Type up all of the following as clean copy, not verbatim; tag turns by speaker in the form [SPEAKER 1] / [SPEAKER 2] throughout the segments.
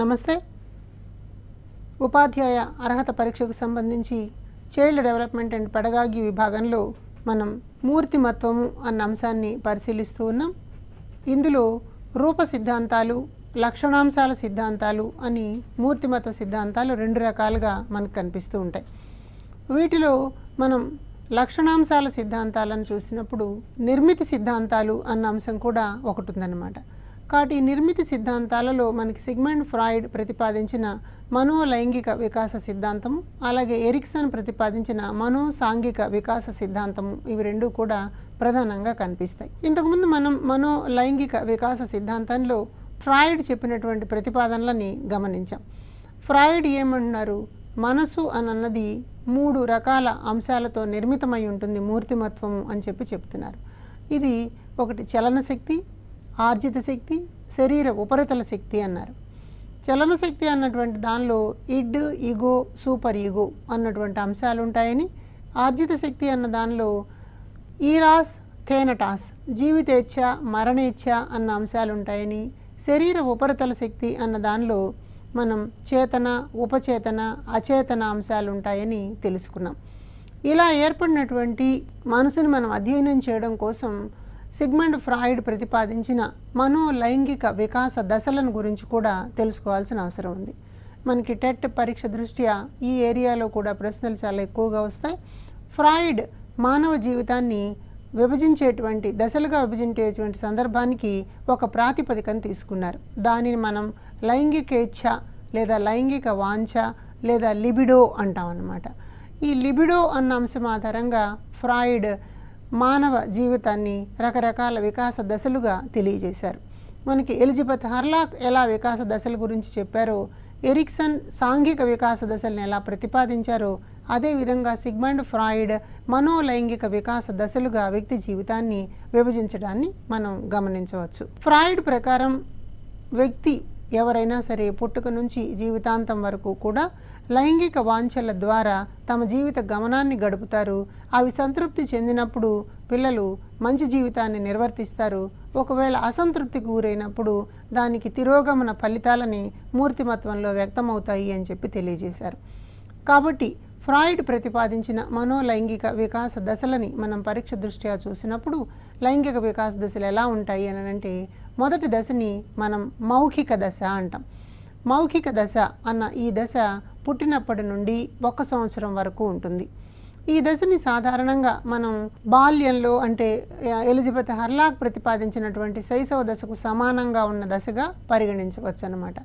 [SPEAKER 1] నమస్తే. ఉపాధ్యాయ అర్హత పరీక్షకు సంబంధించి చైల్డ్ డెవలప్మెంట్ అండ్ పెడగాగి విభాగంలో మనం మూర్తిమత్వము అన్న అంశాన్ని పరిశీలిస్తూ ఉన్నాం. ఇందులో రూప సిద్ధాంతాలు, లక్షణాంశాల సిద్ధాంతాలు అని మూర్తిమత్వ సిద్ధాంతాలు రెండు రకాలుగా మనకు కనిపిస్తూ ఉంటాయి. వీటిలో మనం లక్షణాంశాల సిద్ధాంతాలను చూసినప్పుడు నిర్మితి సిద్ధాంతాలు అన్న అంశం కూడా ఒకటి ఉందన్నమాట. కాబట్టి ఈ నిర్మితి సిద్ధాంతాలలో మనకి సిగ్మండ్ ఫ్రాయిడ్ ప్రతిపాదించిన మనోలైంగిక వికాస సిద్ధాంతము, అలాగే ఎరిక్సన్ ప్రతిపాదించిన మనోసాంఘిక వికాస సిద్ధాంతము, ఇవి రెండు కూడా ప్రధానంగా కనిపిస్తాయి. ఇంతకుముందు మనం మనోలైంగిక వికాస సిద్ధాంతంలో ఫ్రాయిడ్ చెప్పినటువంటి ప్రతిపాదనలని గమనించాం. ఫ్రాయిడ్ ఏమంటున్నారు? మనసు అన్నది 3 రకాల అంశాలతో నిర్మితమై ఉంటుంది మూర్తిమత్వము అని చెప్తున్నారు. ఇది ఒకటి చలన శక్తి, ఆర్జిత శక్తి, శరీర ఉపరితల శక్తి అన్నారు. చలన శక్తి అన్నటువంటి దానిలో ఇడ్, ఈగో, సూపర్ ఈగో అన్నటువంటి అంశాలు ఉంటాయని, ఆర్జిత శక్తి అన్న దానిలో ఈరాస్, థేనటాస్, జీవితేచ్ఛ, మరణేచ్ఛ అన్న అంశాలు ఉంటాయని, శరీర ఉపరితల శక్తి అన్న దానిలో మనం చేతన, ఉపచేతన, అచేతన అంశాలు ఉంటాయని తెలుసుకున్నాం. ఇలా ఏర్పడినటువంటి మనసుని మనం అధ్యయనం చేయడం కోసం సిగ్మండ్ ఫ్రాయిడ్ ప్రతిపాదించిన మనోలైంగిక వికాస దశలను గురించి కూడా తెలుసుకోవాల్సిన అవసరం ఉంది. మనకి టెట్ పరీక్ష దృష్ట్యా ఈ ఏరియాలో కూడా ప్రశ్నలు చాలా ఎక్కువగా వస్తాయి. ఫ్రాయిడ్ మానవ జీవితాన్ని దశలుగా విభజించేటువంటి సందర్భానికి ఒక ప్రాతిపదికను తీసుకున్నారు. దానిని మనం లైంగికేచ్ఛ లేదా లైంగిక వాంఛ లేదా లిబిడో అంటాం అన్నమాట. ఈ లిబిడో అన్న అంశం ఆధారంగా ఫ్రాయిడ్ మానవ జీవితాన్ని రకరకాల వికాస దశలుగా తెలియజేశారు. మనకి ఎలిజబెత్ హర్లాక్ ఎలా వికాస దశల గురించి చెప్పారో, ఎరిక్సన్ సాంఘిక వికాస దశలను ఎలా ప్రతిపాదించారో, అదేవిధంగా సిగ్మండ్ ఫ్రాయిడ్ మనోలైంగిక వికాస దశలుగా వ్యక్తి జీవితాన్ని విభజించడాన్ని మనం గమనించవచ్చు. ఫ్రాయిడ్ ప్రకారం వ్యక్తి ఎవరైనా సరే పుట్టుక నుంచి జీవితాంతం వరకు కూడా లైంగిక వాంఛల ద్వారా తమ జీవిత గమనాన్ని గడుపుతారు. అవి సంతృప్తి చెందినప్పుడు పిల్లలు మంచి జీవితాన్ని నిర్వర్తిస్తారు. ఒకవేళ అసంతృప్తికి గురైనప్పుడు దానికి తిరోగమన ఫలితాలని మూర్తిమత్వంలో వ్యక్తమవుతాయి అని తెలియజేశారు. కాబట్టి ఫ్రాయిడ్ ప్రతిపాదించిన మనోలైంగిక వికాస దశలని మనం పరీక్ష దృష్ట్యా చూసినప్పుడు లైంగిక వికాస దశలు ఎలా ఉంటాయి అని అంటే, మొదటి దశని మనం మౌఖిక దశ అంటాం. మౌఖిక దశ అన్న ఈ దశ పుట్టినప్పటి నుండి 1 సంవత్సరం వరకు ఉంటుంది. ఈ దశని సాధారణంగా మనం బాల్యంలో అంటే ఎలిజబెత్ హర్లాక్ ప్రతిపాదించినటువంటి శైశవ దశకు సమానంగా ఉన్న దశగా పరిగణించవచ్చు అన్నమాట.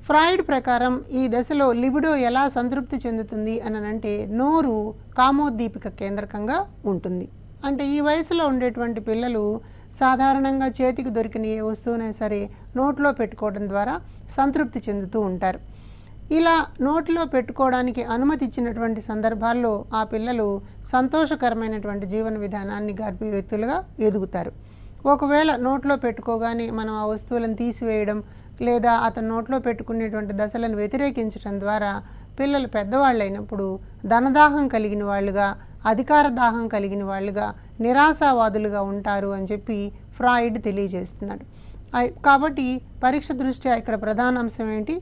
[SPEAKER 1] ఫ్రాయిడ్ ప్రకారం ఈ దశలో లిబిడో ఎలా సంతృప్తి చెందుతుంది అని అంటే, నోరు కామోద్దీపిక కేంద్రకంగా ఉంటుంది. అంటే ఈ వయసులో ఉండేటువంటి పిల్లలు సాధారణంగా చేతికి దొరికిన ఏ వస్తువునే సరే నోట్లో పెట్టుకోవడం ద్వారా సంతృప్తి చెందుతూ ఉంటారు. ఇలా నోట్లో పెట్టుకోవడానికి అనుమతి ఇచ్చినటువంటి సందర్భాల్లో ఆ పిల్లలు సంతోషకరమైనటువంటి జీవన విధానాన్ని గడిపే వ్యక్తులుగా ఎదుగుతారు. ఒకవేళ నోట్లో పెట్టుకోగానే మనం ఆ వస్తువులను తీసివేయడం లేదా అతను నోట్లో పెట్టుకునేటువంటి దశలను వ్యతిరేకించడం ద్వారా పిల్లలు పెద్దవాళ్ళైనప్పుడు ధనదాహం కలిగిన వాళ్ళుగా, అధికార దాహం కలిగిన వాళ్ళుగా, నిరాశావాదులుగా ఉంటారు అని ఫ్రాయిడ్ తెలియజేస్తున్నాడు. కాబట్టి పరీక్ష దృష్ట్యా ఇక్కడ ప్రధాన అంశం ఏంటి?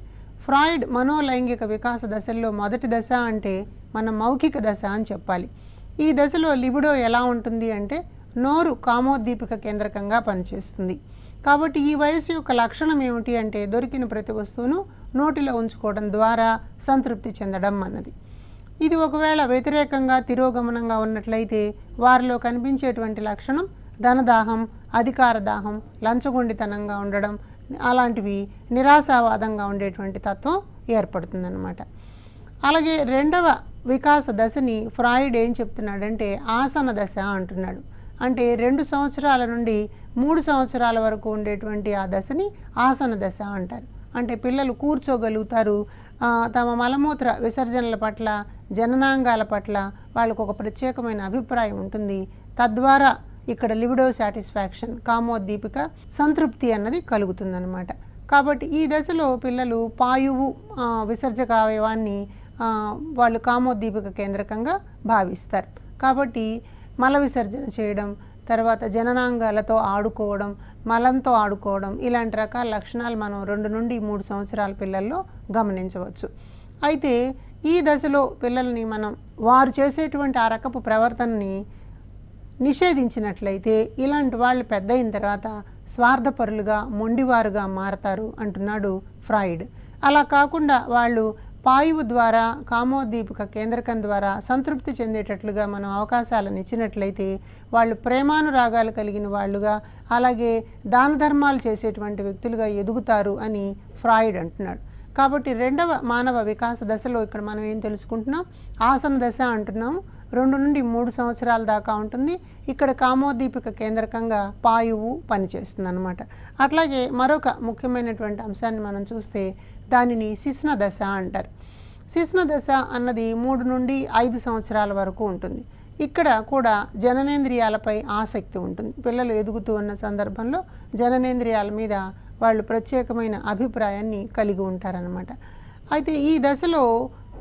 [SPEAKER 1] ఫ్రాయిడ్ మనోలైంగిక వికాస దశల్లో మొదటి దశ అంటే మనం మౌఖిక దశ అని చెప్పాలి. ఈ దశలో లిబిడో ఎలా ఉంటుంది అంటే, నోరు కామోద్దీపిక కేంద్రకంగా పనిచేస్తుంది. కాబట్టి ఈ వయసు యొక్క లక్షణం ఏమిటి అంటే, దొరికిన ప్రతి వస్తువును నోటిలో ఉంచుకోవడం ద్వారా సంతృప్తి చెందడం అన్నది. ఇది ఒకవేళ వ్యతిరేకంగా తిరోగమనంగా ఉన్నట్లయితే వారిలో కనిపించేటువంటి లక్షణం ధనదాహం, అధికార దాహం, లంచగొండితనంగా ఉండడం, అలాంటివి నిరాశావాదంగా ఉండేటువంటి తత్వం ఏర్పడుతుందన్నమాట. అలాగే రెండవ వికాస దశని ఫ్రాయిడ్ ఏం చెప్తున్నాడంటే ఆసన దశ అంటున్నాడు. అంటే 2 సంవత్సరాల నుండి 3 సంవత్సరాల వరకు ఉండేటువంటి ఆ దశని ఆసన దశ అంటారు. అంటే పిల్లలు కూర్చోగలుగుతారు, తమ మలమూత్ర విసర్జనల పట్ల, జననాంగాల పట్ల వాళ్ళకు ఒక ప్రత్యేకమైన అభిప్రాయం ఉంటుంది. తద్వారా ఇక్కడ లిబిడో సాటిస్ఫాక్షన్, కామోద్దీపిక, సంతృప్తి అన్నది కలుగుతుందన్నమాట. కాబట్టి ఈ దశలో పిల్లలు పాయువు విసర్జక అవయవాన్ని వాళ్ళు కామోద్దీపిక కేంద్రకంగా భావిస్తారు. కాబట్టి మల విసర్జన చేయడం తర్వాత జననాంగాలతో ఆడుకోవడం, మలంతో ఆడుకోవడం, ఇలాంటి రకాల లక్షణాలు మనం 2 నుండి 3 సంవత్సరాల పిల్లల్లో గమనించవచ్చు. అయితే ఈ దశలో పిల్లల్ని మనం వారు చేసేటువంటి ఆ రకపు ప్రవర్తనని నిషేధించినట్లయితే ఇలాంటి వాళ్ళు పెద్ద అయిన తర్వాత స్వార్థపరులుగా, మొండివారుగా మారతారు అంటున్నాడు ఫ్రాయిడ్. అలా కాకుండా వాళ్ళు పాయువు ద్వారా, కామోద్దీపక కేంద్రకం ద్వారా సంతృప్తి చెందేటట్లుగా మనం అవకాశాలను ఇచ్చినట్లయితే వాళ్ళు ప్రేమానురాగాలు కలిగిన వాళ్ళుగా, అలాగే దాన ధర్మాలు చేసేటువంటి వ్యక్తులుగా ఎదుగుతారు అని ఫ్రాయిడ్ అంటున్నాడు. కాబట్టి రెండవ మానవ వికాస దశలో ఇక్కడ మనం ఏం తెలుసుకుంటున్నాం? ఆసన దశ అంటున్నాము. 2 నుండి 3 సంవత్సరాల దాకా ఉంటుంది. ఇక్కడ కామోద్దీపక కేంద్రకంగా పాయువు పనిచేస్తుంది అన్నమాట. అట్లాగే మరొక ముఖ్యమైనటువంటి అంశాన్ని మనం చూస్తే దానిని శిశ్న దశ అంటారు. శిశ్న దశ అన్నది 3 నుండి 5 సంవత్సరాల వరకు ఉంటుంది. ఇక్కడ కూడా జననేంద్రియాలపై ఆసక్తి ఉంటుంది. పిల్లలు ఎదుగుతూ ఉన్న సందర్భంలో జననేంద్రియాల మీద వాళ్ళు ప్రత్యేకమైన అభిప్రాయాన్ని కలిగి ఉంటారనమాట. అయితే ఈ దశలో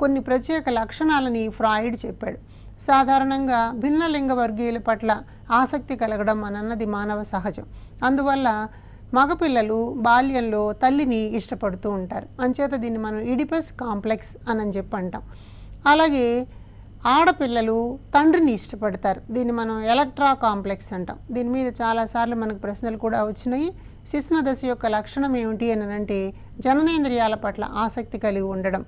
[SPEAKER 1] కొన్ని ప్రత్యేక లక్షణాలని ఫ్రాయిడ్ చెప్పాడు. సాధారణంగా భిన్న లింగ వర్గీయుల పట్ల ఆసక్తి కలగడం అన్నది మానవ సహజం. అందువల్ల మగపిల్లలు బాల్యంలో తల్లిని ఇష్టపడుతూ ఉంటారు. అంచేత దీన్ని మనం ఈడిపస్ కాంప్లెక్స్ అని చెప్పి అంటాం. అలాగే ఆడపిల్లలు తండ్రిని ఇష్టపడతారు. దీన్ని మనం ఎలక్ట్రా కాంప్లెక్స్ అంటాం. దీని మీద చాలాసార్లు మనకు ప్రశ్నలు కూడా వచ్చినాయి. శిశ్న దశ యొక్క లక్షణం ఏమిటి అని అంటే జననేంద్రియాల పట్ల ఆసక్తి కలిగి ఉండడం.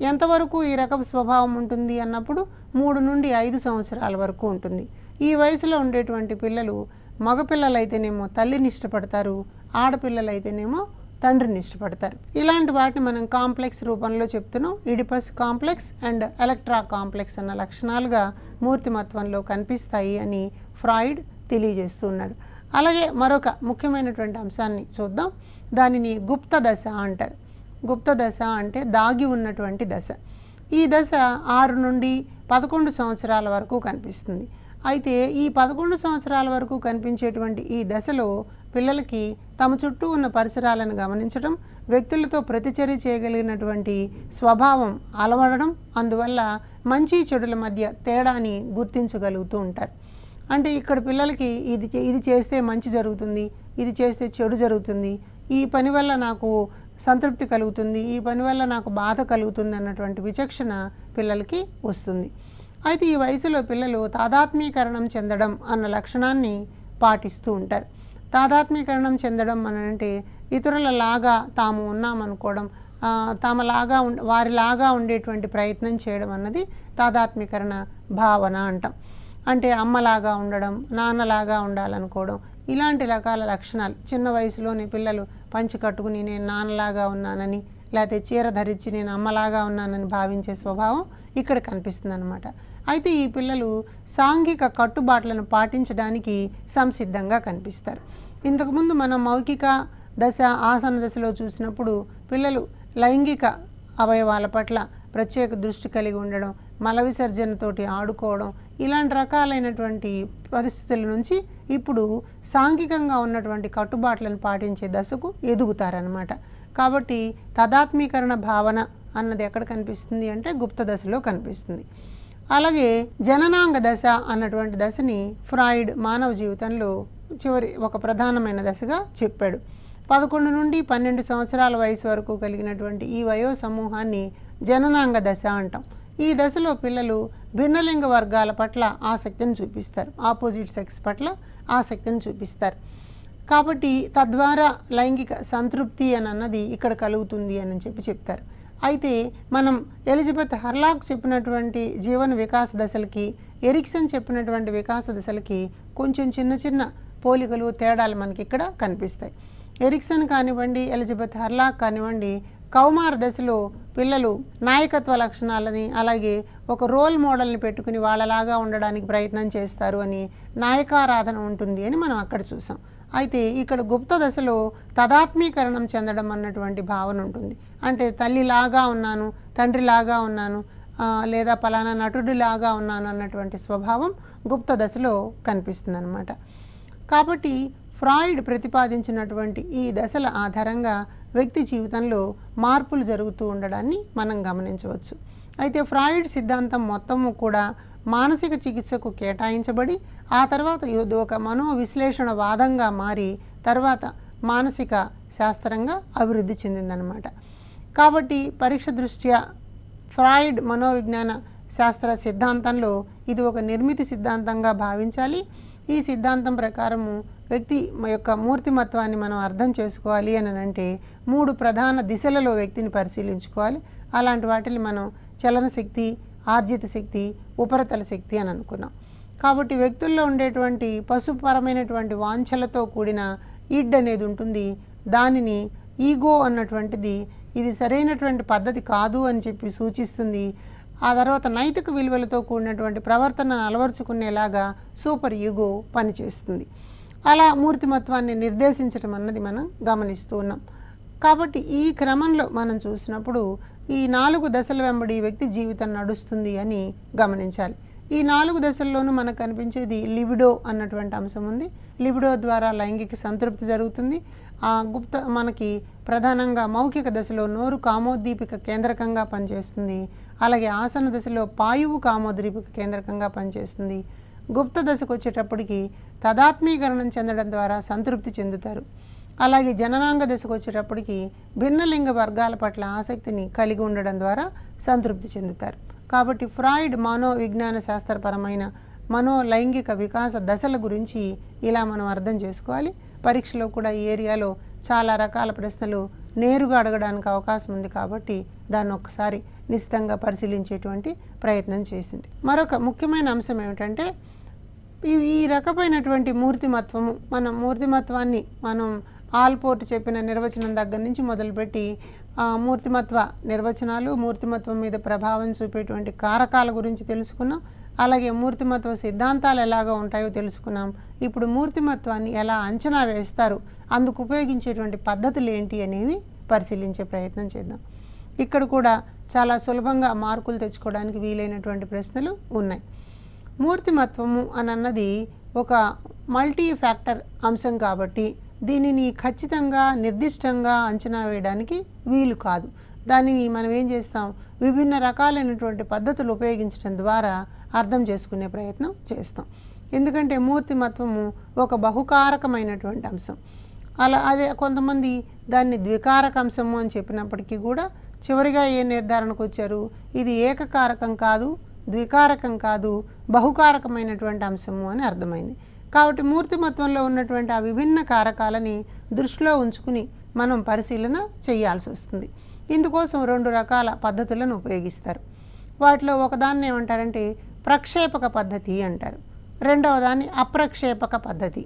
[SPEAKER 1] ఎంతవరకు ఈ రకపు స్వభావం ఉంటుంది అన్నప్పుడు 3 నుండి 5 సంవత్సరాల వరకు ఉంటుంది. ఈ వయసులో ఉండేటువంటి పిల్లలు మగపిల్లలైతేనేమో తల్లిని ఇష్టపడతారు, ఆడపిల్లలైతేనేమో తండ్రిని ఇష్టపడతారు. ఇలాంటి వాటిని మనం కాంప్లెక్స్ రూపంలో చెప్తున్నాం. ఈడిపస్ కాంప్లెక్స్ అండ్ ఎలక్ట్రా కాంప్లెక్స్ అన్న లక్షణాలుగా మూర్తిమత్వంలో కనిపిస్తాయి అని ఫ్రాయిడ్ తెలియజేస్తున్నాడు. అలాగే మరొక ముఖ్యమైనటువంటి అంశాన్ని చూద్దాం. దానిని గుప్త దశ అంటారు. గుప్త దశ అంటే దాగి ఉన్నటువంటి దశ. ఈ దశ 6 నుండి 11 సంవత్సరాల వరకు కనిపిస్తుంది. అయితే ఈ 11 సంవత్సరాల వరకు కనిపించేటువంటి ఈ దశలో పిల్లలకి తమ చుట్టూ ఉన్న పరిసరాలను గమనించడం, వ్యక్తులతో ప్రతిచర్య చేయగలిగినటువంటి స్వభావం అలవడడం, అందువల్ల మంచి చెడుల మధ్య తేడాని గుర్తించగలుగుతూ ఉంటారు. అంటే ఇక్కడ పిల్లలకి ఇది చేస్తే మంచి జరుగుతుంది, ఇది చేస్తే చెడు జరుగుతుంది, ఈ పని వల్ల నాకు సంతృప్తి కలుగుతుంది, ఈ పని వల్ల నాకు బాధ కలుగుతుంది అన్నటువంటి విచక్షణ పిల్లలకి వస్తుంది. అయితే ఈ వయసులో పిల్లలు తాదాత్మీకరణం చెందడం అన్న లక్షణాన్ని పాటిస్తూ ఉంటారు. తాదాత్మీకరణం చెందడం అని అంటే ఇతరులలాగా తాము ఉన్నామనుకోవడం, తమలాగా వారిలాగా ఉండేటువంటి ప్రయత్నం చేయడం అన్నది తాదాత్మీకరణ భావన అంటాం. అంటే అమ్మలాగా ఉండడం, నాన్నలాగా ఉండాలనుకోవడం, ఇలాంటి రకాల లక్షణాలు. చిన్న వయసులోని పిల్లలు పంచి కట్టుకుని నేను నాన్నలాగా ఉన్నానని, లేకపోతే చీర ధరించి నేను అమ్మలాగా ఉన్నానని భావించే స్వభావం ఇక్కడ కనిపిస్తుంది అన్నమాట. అయితే ఈ పిల్లలు సాంఘిక కట్టుబాట్లను పాటించడానికి సంసిద్ధంగా కనిపిస్తారు. ఇంతకుముందు మనం మౌఖిక దశ, ఆసన దశలో చూసినప్పుడు పిల్లలు లైంగిక అవయవాల పట్ల ప్రత్యేక దృష్టి కలిగి ఉండడం, మల విసర్జనతోటి ఆడుకోవడం, ఇలాంటి రకాలైనటువంటి పరిస్థితుల నుంచి ఇప్పుడు సాంఘికంగా ఉన్నటువంటి కట్టుబాట్లను పాటించే దశకు ఎదుగుతారనమాట. కాబట్టి తదాత్మీకరణ భావన అన్నది ఎక్కడ కనిపిస్తుంది అంటే గుప్త దశలో కనిపిస్తుంది. అలాగే జననాంగ దశ అన్నటువంటి దశని ఫ్రాయిడ్ మానవ జీవితంలో చివరి ఒక ప్రధానమైన దశగా చెప్పాడు. 11 నుండి 12 సంవత్సరాల వయసు వరకు కలిగినటువంటి ఈ వయో సమూహాన్ని జననాంగ దశ అంటాం. ఈ దశలో పిల్లలు భిన్నలింగ వర్గాల పట్ల ఆసక్తిని చూపిస్తారు, ఆపోజిట్ సెక్స్ పట్ల ఆసక్తిని చూపిస్తారు. కాబట్టి తద్వారా లైంగిక సంతృప్తి అన్నది ఇక్కడ కలుగుతుంది అని చెప్తారు. అయితే మనం ఎలిజబెత్ హర్లాక్ చెప్పినటువంటి జీవన వికాస దశలకి, ఎరిక్సన్ చెప్పినటువంటి వికాస దశలకి కొంచెం చిన్న చిన్న పోలికలు, తేడాలు మనకి ఇక్కడ కనిపిస్తాయి. ఎరిక్సన్ కానివ్వండి, ఎలిజబెత్ హర్లాక్ కానివ్వండి, కౌమార దశలో పిల్లలు నాయకత్వ లక్షణాలని, అలాగే ఒక రోల్ మోడల్ని పెట్టుకుని వాళ్ళలాగా ఉండడానికి ప్రయత్నం చేస్తారు అని, నాయకారాధన ఉంటుంది అని మనం అక్కడ చూసాం. అయితే ఇక్కడ గుప్త దశలో తదాత్మీకరణం చెందడం అన్నటువంటి భావన ఉంటుంది. అంటే తల్లిలాగా ఉన్నాను, తండ్రిలాగా ఉన్నాను, లేదా పలానా నటుడిలాగా ఉన్నాను అన్నటువంటి స్వభావం గుప్త దశలో కనిపిస్తుంది అన్నమాట. కాబట్టి ఫ్రాయిడ్ ప్రతిపాదించినటువంటి ఈ దశల ఆధారంగా వ్యక్తి జీవితంలో మార్పులు జరుగుతూ ఉండడాన్ని మనం గమనించవచ్చు. అయితే ఫ్రాయిడ్ సిద్ధాంతం మొత్తము కూడా మానసిక చికిత్సకు కేటాయించబడి ఆ తర్వాత ఇది ఒక మనోవిశ్లేషణ వాదంగా మారి తర్వాత మానసిక శాస్త్రంగా అభివృద్ధి చెందిందనమాట. కాబట్టి పరీక్ష దృష్ట్యా ఫ్రాయిడ్ మనోవిజ్ఞాన శాస్త్ర సిద్ధాంతంలో ఇది ఒక నిర్మితి సిద్ధాంతంగా భావించాలి. ఈ సిద్ధాంతం ప్రకారము వ్యక్తి యొక్క మూర్తిమత్వాన్ని మనం అర్థం చేసుకోవాలి అని అంటే 3 ప్రధాన దిశలలో వ్యక్తిని పరిశీలించుకోవాలి. అలాంటి వాటిని మనం చలన శక్తి, ఆర్జిత శక్తి, ఉపరితల శక్తి అని అనుకున్నాం. కాబట్టి వ్యక్తుల్లో ఉండేటువంటి పశుపరమైనటువంటి వాంఛలతో కూడిన ఇడ్ అనేది ఉంటుంది. దానిని ఈగో అన్నటువంటిది ఇది సరైనటువంటి పద్ధతి కాదు అని చెప్పి సూచిస్తుంది. ఆ తర్వాత నైతిక విలువలతో కూడినటువంటి ప్రవర్తనను అలవర్చుకునేలాగా సూపర్ ఈగో పనిచేస్తుంది. అలా మూర్తిమత్వాన్ని నిర్దేశించడం అన్నది మనం గమనిస్తూ ఉన్నాం. కాబట్టి ఈ క్రమంలో మనం చూసినప్పుడు ఈ 4 దశల వెంబడి వ్యక్తి జీవితం నడుస్తుంది అని గమనించాలి. ఈ 4 దశల్లోనూ మనకు కనిపించేది లిబిడో అన్నటువంటి అంశం ఉంది. లిబిడో ద్వారా లైంగిక సంతృప్తి జరుగుతుంది. మనకి ప్రధానంగా మౌఖిక దశలో నోరు కామోద్దీపిక కేంద్రకంగా పనిచేస్తుంది. అలాగే ఆసన దశలో పాయువు కామోద్దీపిక కేంద్రకంగా పనిచేస్తుంది. గుప్త దశకు వచ్చేటప్పటికి తదాత్మీకరణం చెందడం ద్వారా సంతృప్తి చెందుతారు. అలాగే జననాంగ దశకు వచ్చేటప్పటికి భిన్నలింగ వర్గాల పట్ల ఆసక్తిని కలిగి ఉండడం ద్వారా సంతృప్తి చెందుతారు. కాబట్టి ఫ్రాయిడ్ మనోవిజ్ఞాన శాస్త్రపరమైన మనోలైంగిక వికాస దశల గురించి ఇలా మనం అర్థం చేసుకోవాలి. పరీక్షలో కూడా ఈ ఏరియాలో చాలా రకాల ప్రశ్నలు నేరుగా అడగడానికి అవకాశం ఉంది కాబట్టి దాన్ని ఒక్కసారి నిశ్చితంగా పరిశీలించేటువంటి ప్రయత్నం చేసింది. మరొక ముఖ్యమైన అంశం ఏమిటంటే ఈ రకమైనటువంటి మూర్తిమత్వము మూర్తిమత్వాన్ని మనం ఆల్పోర్ట్ చెప్పిన నిర్వచనం దగ్గర నుంచి మొదలుపెట్టి మూర్తిమత్వ నిర్వచనాలు, మూర్తిమత్వం మీద ప్రభావం చూపేటువంటి కారకాల గురించి తెలుసుకున్నాం. అలాగే మూర్తిమత్వ సిద్ధాంతాలు ఎలాగా ఉంటాయో తెలుసుకున్నాం. ఇప్పుడు మూర్తిమత్వాన్ని ఎలా అంచనా వేస్తారు, అందుకు ఉపయోగించేటువంటి పద్ధతులు ఏంటి అనేవి పరిశీలించే ప్రయత్నం చేద్దాం. ఇక్కడ కూడా చాలా సులభంగా మార్కులు తెచ్చుకోవడానికి వీలైనటువంటి ప్రశ్నలు ఉన్నాయి. మూర్తిమత్వము అన్నది ఒక మల్టీ ఫ్యాక్టర్ అంశం కాబట్టి దీనిని ఖచ్చితంగా నిర్దిష్టంగా అంచనా వేయడానికి వీలు కాదు. దానిని మనం ఏం చేస్తాం, విభిన్న రకాలైనటువంటి పద్ధతులు ఉపయోగించడం ద్వారా అర్థం చేసుకునే ప్రయత్నం చేస్తాం. ఎందుకంటే మూర్తిమత్వము ఒక బహుకారకమైనటువంటి అంశం. అదే కొంతమంది దాన్ని ద్వికారక అంశము అని చెప్పినప్పటికీ కూడా చివరిగా ఏ నిర్ధారణకు వచ్చారు, ఇది ఏకకారకం కాదు, ద్వికారకం కాదు, బహుకారకమైనటువంటి అంశము అని అర్థమైంది. కాబట్టి మూర్తిమత్వంలో ఉన్నటువంటి ఆ విభిన్న కారకాలని దృష్టిలో ఉంచుకుని మనం పరిశీలన చేయాల్సి వస్తుంది. ఇందుకోసం 2 రకాల పద్ధతులను ఉపయోగిస్తారు. వాటిలో ఒకదాన్ని ఏమంటారంటే ప్రక్షేపక పద్ధతి అంటారు, రెండవ దాన్ని అప్రక్షేపక పద్ధతి.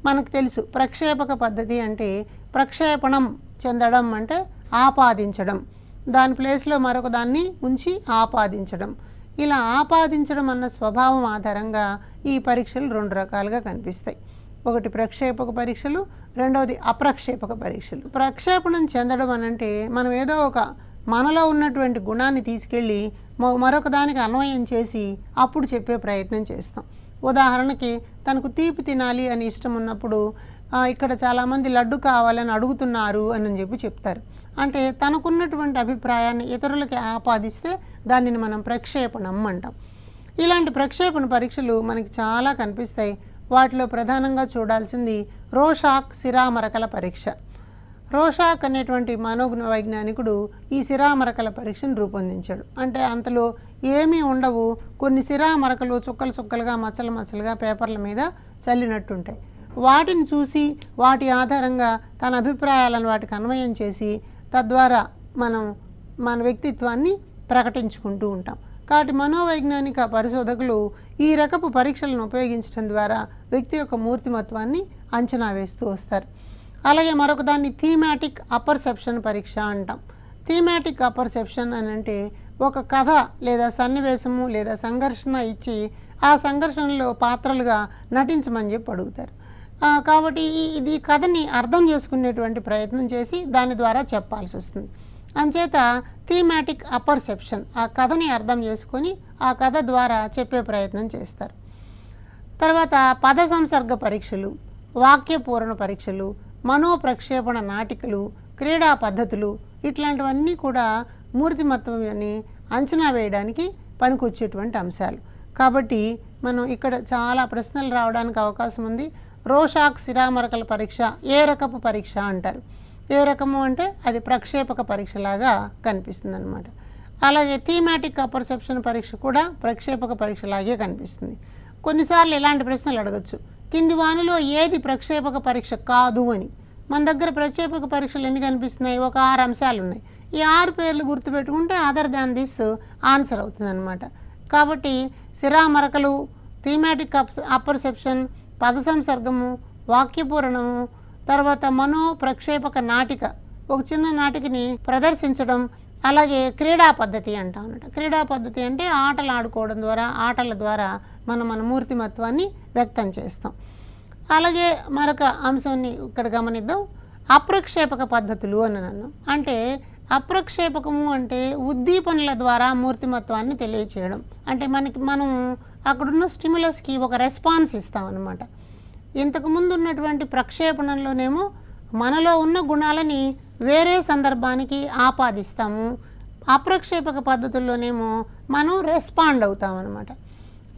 [SPEAKER 1] మనకు తెలుసు ప్రక్షేపక పద్ధతి అంటే ప్రక్షేపణం చెందడం అంటే ఆపాదించడం, దాని ప్లేస్లో మరొక దాన్ని ఉంచి ఆపాదించడం. ఇలా ఆపాదించడం అన్న స్వభావం ఆధారంగా ఈ పరీక్షలు 2 రకాలుగా కనిపిస్తాయి. ఒకటి ప్రక్షేపక పరీక్షలు, రెండవది అప్రక్షేపక పరీక్షలు. ప్రక్షేపణం చెందడం అనంటే మనం ఏదో ఒక మనలో ఉన్నటువంటి గుణాన్ని తీసుకెళ్ళి మరొక దానికి అన్వయం చేసి అప్పుడు చెప్పే ప్రయత్నం చేస్తాం. ఉదాహరణకి తనకు తీపి తినాలి అని ఇష్టం ఉన్నప్పుడు ఇక్కడ చాలామంది లడ్డు కావాలని అడుగుతున్నారు అని చెప్పి చెప్తారు. అంటే తనకున్నటువంటి అభిప్రాయాన్ని ఇతరులకి ఆపాదిస్తే దానిని మనం ప్రక్షేపణం అంటాం. ఇలాంటి ప్రక్షేపణ పరీక్షలు మనకి చాలా కనిపిస్తాయి. వాటిలో ప్రధానంగా చూడాల్సింది రోషాక్ సిరామరకల పరీక్ష. రోషాక్ అనేటువంటి మనోవైజ్ఞానికుడు ఈ సిరామరకల పరీక్షను రూపొందించాడు. అంటే అంతలో ఏమీ ఉండవు, కొన్ని సిరామరకలు చుక్కలు చుక్కలుగా మచ్చలు మచ్చలుగా పేపర్ల మీద చల్లినట్టుంటాయి. వాటిని చూసి వాటి ఆధారంగా తన అభిప్రాయాలను వాటికి అన్వయం చేసి తద్వారా మనం మన వ్యక్తిత్వాన్ని ప్రకటించుకుంటూ ఉంటాం. కాబట్టి మనోవైజ్ఞానిక పరిశోధకులు ఈ రకపు పరీక్షలను ఉపయోగించడం ద్వారా వ్యక్తి యొక్క మూర్తిమత్వాన్ని అంచనా వేస్తూ వస్తారు. అలాగే మరొక దాన్ని థీమాటిక్ అపర్సెప్షన్ పరీక్ష అంటాం. థీమాటిక్ అపర్సెప్షన్ అని అంటే ఒక కథ లేదా సన్నివేశము లేదా సంఘర్షణ ఇచ్చి ఆ సంఘర్షణలో పాత్రలుగా నటించమని చెప్పి అడుగుతారు. కాబట్టి ఇది కథని అర్థం చేసుకునేటువంటి ప్రయత్నం చేసి దాని ద్వారా చెప్పాల్సి వస్తుంది. అంచేత థీమాటిక్ అపర్సెప్షన్ ఆ కథని అర్థం చేసుకొని ఆ కథ ద్వారా చెప్పే ప్రయత్నం చేస్తారు. తర్వాత పద సంసర్గ పరీక్షలు, వాక్య పూరణ పరీక్షలు, మనోప్రక్షేపణ నాటికలు, క్రీడా పద్ధతులు ఇట్లాంటివన్నీ కూడా మూర్తిమత్వాన్ని అంచనా వేయడానికి పనికొచ్చేటువంటి అంశాలు. కాబట్టి మనం ఇక్కడ చాలా ప్రశ్నలు రావడానికి అవకాశం ఉంది. రోషాక్ సిరామరకల పరీక్ష ఏ రకపు పరీక్ష అంటారు. ఏ రకము అంటే అది ప్రక్షేపక పరీక్షలాగా కనిపిస్తుంది అన్నమాట. అలాగే థీమాటిక్ అపర్సెప్షన్ పరీక్ష కూడా ప్రక్షేపక పరీక్షలాగే కనిపిస్తుంది. కొన్నిసార్లు ఇలాంటి ప్రశ్నలు అడగచ్చు, కింది వానిలో ఏది ప్రక్షేపక పరీక్ష కాదు అని. మన దగ్గర ప్రక్షేపక పరీక్షలు ఎన్ని కనిపిస్తున్నాయి? ఒక 6 అంశాలు ఉన్నాయి. ఈ 6 పేర్లు గుర్తుపెట్టుకుంటే అదర్ దాన్ దిస్ ఆన్సర్ అవుతుంది అన్నమాట. కాబట్టి సిరామరకలు, థీమాటిక్ అపర్సెప్షన్, పద సంసర్గము, వాక్యపూరణము, తర్వాత మనో ప్రక్షేపక నాటిక, ఒక చిన్న నాటికని ప్రదర్శించడం, అలాగే క్రీడా పద్ధతి అంటాం అన్నమాట. క్రీడా పద్ధతి అంటే ఆటలు ఆడుకోవడం ద్వారా, ఆటల ద్వారా మన మూర్తిమత్వాన్ని వ్యక్తం చేస్తాం. అలాగే మరొక అంశాన్ని ఇక్కడ గమనిద్దాం, అప్రక్షేపక పద్ధతులు అని అన్నాం. అంటే అప్రక్షేపకము అంటే ఉద్దీపనల ద్వారా మూర్తిమత్వాన్ని తెలియచేయడం. అంటే మనం అక్కడున్న స్టిమ్యులస్కి ఒక రెస్పాన్స్ ఇస్తాం అన్నమాట. ఇంతకుముందు ఉన్నటువంటి ప్రక్షేపణంలోనేమో మనలో ఉన్న గుణాలని వేరే సందర్భానికి ఆపాదిస్తాము. అప్రక్షేపక పద్ధతుల్లోనేమో మనం రెస్పాండ్ అవుతాం అన్నమాట.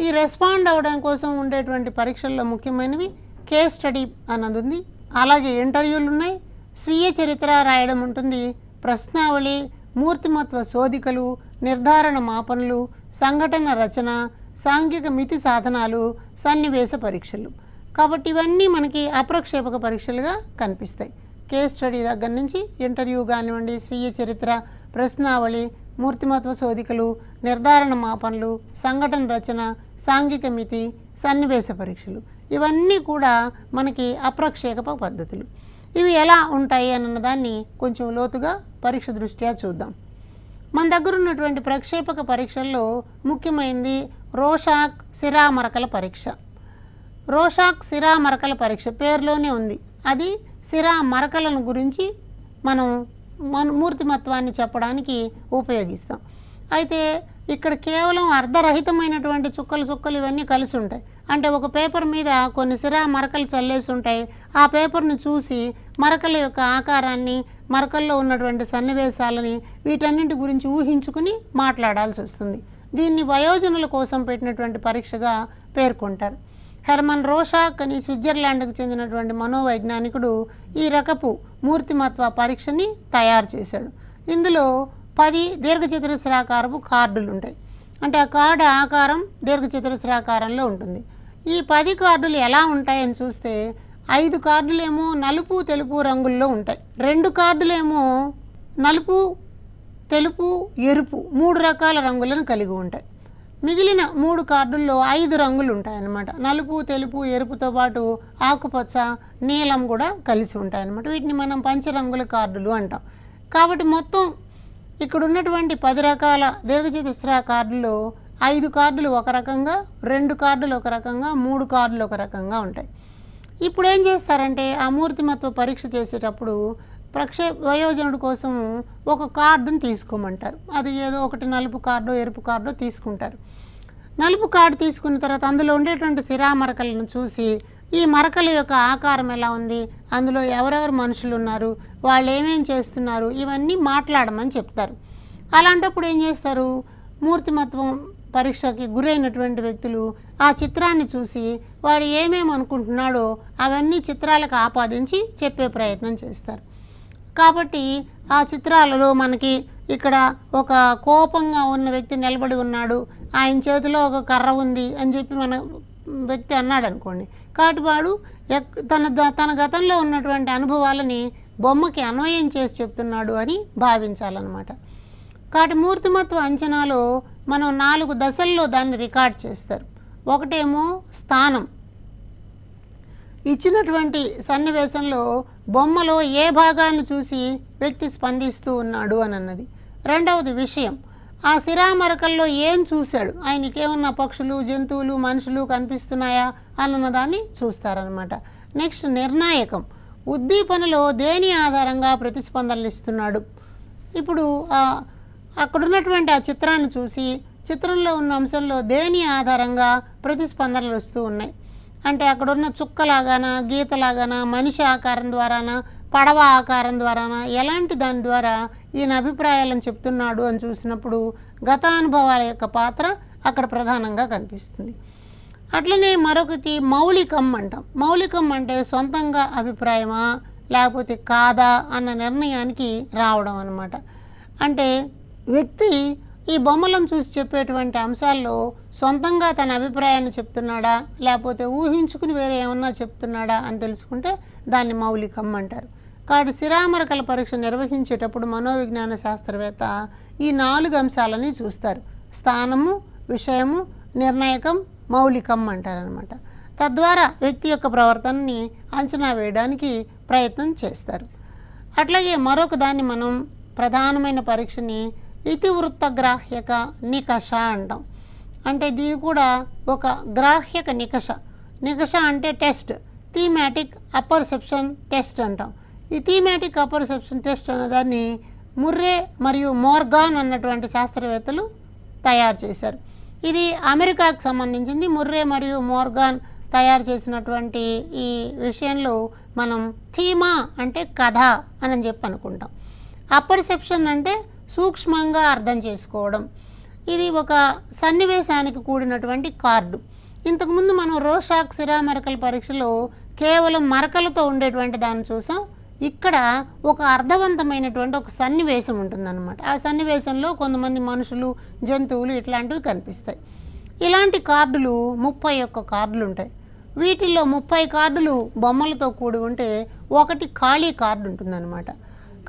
[SPEAKER 1] ఈ రెస్పాండ్ అవ్వడం కోసం ఉండేటువంటి పరీక్షల్లో ముఖ్యమైనవి కేస్ స్టడీ అన్నది ఉంది, అలాగే ఇంటర్వ్యూలు ఉన్నాయి, స్వీయ చరిత్ర రాయడం ఉంటుంది, ప్రశ్నావళి, మూర్తిమత్వ శోధికలు, నిర్ధారణ మాపనలు, సంఘటన రచన, సాంఘిక మితి సాధనాలు, సన్నివేశ పరీక్షలు. కాబట్టి ఇవన్నీ మనకి అప్రక్షేపక పరీక్షలుగా కనిపిస్తాయి. కేస్ స్టడీ దగ్గర నుంచి ఇంటర్వ్యూ కానివ్వండి, స్వీయ చరిత్ర, ప్రశ్నావళి, మూర్తిమత్వ శోధికలు, నిర్ధారణ మాపనలు, సంఘటన రచన, సాంఘిక మితి, సన్నివేశ పరీక్షలు, ఇవన్నీ కూడా మనకి అప్రక్షేపక పద్ధతులు. ఇవి ఎలా ఉంటాయి అన్న దాన్ని కొంచెం లోతుగా పరీక్ష దృష్ట్యా చూద్దాం. మన దగ్గర ఉన్నటువంటి ప్రక్షేపక పరీక్షల్లో ముఖ్యమైనది రోషాక్ సిరామరకల పరీక్ష. రోషాక్ సిరామరకల పరీక్ష పేరులోనే ఉంది. అది సిరామరకలను గురించి మన మూర్తిమత్వాన్ని చెప్పడానికి ఉపయోగిస్తాం. అయితే ఇక్కడ కేవలం అర్ధరహితమైనటువంటి చుక్కలు ఇవన్నీ కలిసి ఉంటాయి. అంటే ఒక పేపర్ మీద కొన్ని సిరా మరకలు చల్లేసి ఉంటాయి. ఆ పేపర్ను చూసి మరకల యొక్క ఆకారాన్ని, మరకల్లో ఉన్నటువంటి సన్నివేశాలని, వీటన్నింటి గురించి ఊహించుకుని మాట్లాడాల్సి వస్తుంది. దీన్ని వయోజనుల కోసం పెట్టినటువంటి పరీక్షగా పేర్కొంటారు. హెర్మన్ రోషాక్ అని స్విట్జర్లాండ్కు చెందినటువంటి మనోవైజ్ఞానికుడు ఈ రకపు మూర్తిమత్వ పరీక్షని తయారు చేశాడు. ఇందులో 10 దీర్ఘచతురస్రాకారపు కార్డులు ఉంటాయి. అంటే ఆ కార్డు ఆకారం దీర్ఘచతురస్రాకారంలో ఉంటుంది. ఈ 10 కార్డులు ఎలా ఉంటాయని చూస్తే 5 కార్డులేమో నలుపు తెలుపు రంగుల్లో ఉంటాయి, 2 కార్డులేమో నలుపు తెలుపు ఎరుపు 3 రకాల రంగులను కలిగి ఉంటాయి. మిగిలిన 3 కార్డుల్లో 5 రంగులు ఉంటాయన్నమాట. నలుపు తెలుపు ఎరుపుతో పాటు ఆకుపచ్చ నీలం కూడా కలిసి ఉంటాయన్నమాట. వీటిని మనం పంచరంగుల కార్డులు అంటాం. కాబట్టి మొత్తం ఇక్కడ ఉన్నటువంటి 10 రకాల దీర్ఘచతురస్ర కార్డుల్లో 5 కార్డులు ఒక రకంగా, 2 కార్డులు ఒక రకంగా, 3 కార్డులు ఒక రకంగా ఉంటాయి. ఇప్పుడు ఏం చేస్తారంటే ఆ మూర్తిమత్వ పరీక్ష చేసేటప్పుడు వయోజనుడి కోసం ఒక కార్డును తీసుకోమంటారు. అది ఏదో ఒకటి నలుపు కార్డు ఎరుపు కార్డు తీసుకుంటారు. నలుపు కార్డు తీసుకున్న తర్వాత అందులో ఉండేటువంటి సిరామరకలను చూసి ఈ మరకల యొక్క ఆకారం ఎలా ఉంది, అందులో ఎవరెవరు మనుషులు ఉన్నారు, వాళ్ళు ఏమేం చేస్తున్నారు, ఇవన్నీ మాట్లాడమని చెప్తారు. అలాంటప్పుడు ఏం చేస్తారు, మూర్తిమత్వం పరీక్షకి గురైనటువంటి వ్యక్తులు ఆ చిత్రాన్ని చూసి వాడు ఏమేమి అనుకుంటున్నాడో అవన్నీ చిత్రాలకు ఆపాదించి చెప్పే ప్రయత్నం చేస్తారు. కాబట్టి ఆ చిత్రాలలో మనకి ఇక్కడ ఒక కోపంగా ఉన్న వ్యక్తి నిలబడి ఉన్నాడు, ఆయన చేతిలో ఒక కర్ర ఉంది అని చెప్పి మన వ్యక్తి అన్నాడు అనుకోండి. కాబట్టి వాడు తన గతంలో ఉన్నటువంటి అనుభవాలని బొమ్మకి అన్వయం చేసి చెప్తున్నాడు అని భావించాలన్నమాట. కాబట్టి మూర్తిమత్వ అంచనాలో మనం 4 దశల్లో దాన్ని రికార్డ్ చేస్తారు. ఒకటేమో స్థానం, ఇచ్చినటువంటి సన్నివేశంలో బొమ్మలో ఏ భాగాన్ని చూసి వ్యక్తి స్పందిస్తూ ఉన్నాడు అని అన్నది. రెండవది విషయం, ఆ సిరామరకల్లో ఏం చూశాడు, ఆయనకేమన్నా పక్షులు జంతువులు మనుషులు కనిపిస్తున్నాయా అన్నదాన్ని చూస్తారనమాట. నెక్స్ట్ నిర్ణాయకం, ఉద్దీపనలో దేని ఆధారంగా ప్రతిస్పందనలు ఇస్తున్నాడు. ఇప్పుడు అక్కడున్నటువంటి ఆ చిత్రాన్ని చూసి చిత్రంలో ఉన్న అంశంలో దేని ఆధారంగా ప్రతిస్పందనలు వస్తూ ఉన్నాయి. అంటే అక్కడున్న చుక్కలాగానా, గీతలాగానా, మనిషి ఆకారం ద్వారానా, పడవ ఆకారం ద్వారానా, ఎలాంటి దాని ద్వారా ఈయన అభిప్రాయాలను చెప్తున్నాడు అని చూసినప్పుడు గతానుభవాల యొక్క పాత్ర అక్కడ ప్రధానంగా కనిపిస్తుంది. అట్లనే మరొకటి మౌలికం అంటాం. మౌలికం అంటే సొంతంగా అభిప్రాయమా లేకపోతే కాదా అన్న నిర్ణయానికి రావడం అన్నమాట. అంటే వ్యక్తి ఈ బొమ్మలను చూసి చెప్పేటువంటి అంశాల్లో సొంతంగా తన అభిప్రాయాన్ని చెప్తున్నాడా లేకపోతే ఊహించుకుని వేరే ఏమన్నా చెప్తున్నాడా అని తెలుసుకుంటే దాన్ని మౌలికం అంటారు. కాబట్టి శిరామరకల పరీక్ష నిర్వహించేటప్పుడు మనోవిజ్ఞాన శాస్త్రవేత్త ఈ 4 అంశాలని చూస్తారు. స్థానము, విషయము, నిర్ణయకం, మౌలికం అంటారనమాట. తద్వారా వ్యక్తి యొక్క ప్రవర్తనని అంచనా వేయడానికి ప్రయత్నం చేస్తారు. అట్లాగే మరొక దాన్ని మనం ప్రధానమైన పరీక్షని ఇతివృత్తగ్రాహ్యక నికష అంటాం. అంటే ఇది కూడా ఒక గ్రాహ్యక నికష. నికష అంటే టెస్ట్, థీమాటిక్ అపర్సెప్షన్ టెస్ట్ అంటాం. ఈ థీమాటిక్ అపర్సెప్షన్ టెస్ట్ అన్నదాన్ని ముర్రే మరియు మోర్గాన్ అన్నటువంటి శాస్త్రవేత్తలు తయారు చేశారు. ఇది అమెరికాకు సంబంధించింది. ముర్రే మరియు మోర్గాన్ తయారు చేసినటువంటి ఈ విషయంలో మనం థీమా అంటే కథ అని చెప్పి అనుకుంటాం. అపర్సెప్షన్ అంటే సూక్ష్మంగా అర్థం చేసుకోవడం. ఇది ఒక సన్నివేశానికి కూడినటువంటి కార్డు. ఇంతకుముందు మనం రోషాక్ శిరామరకల పరీక్షలో కేవలం మరకలతో ఉండేటువంటి దాన్ని చూసాం. ఇక్కడ ఒక అర్థవంతమైనటువంటి ఒక సన్నివేశం ఉంటుందన్నమాట. ఆ సన్నివేశంలో కొంతమంది మనుషులు, జంతువులు ఇట్లాంటివి కనిపిస్తాయి. ఇలాంటి కార్డులు 31 కార్డులు ఉంటాయి. వీటిల్లో 30 కార్డులు బొమ్మలతో కూడి ఉంటే ఒకటి ఖాళీ కార్డు ఉంటుందన్నమాట.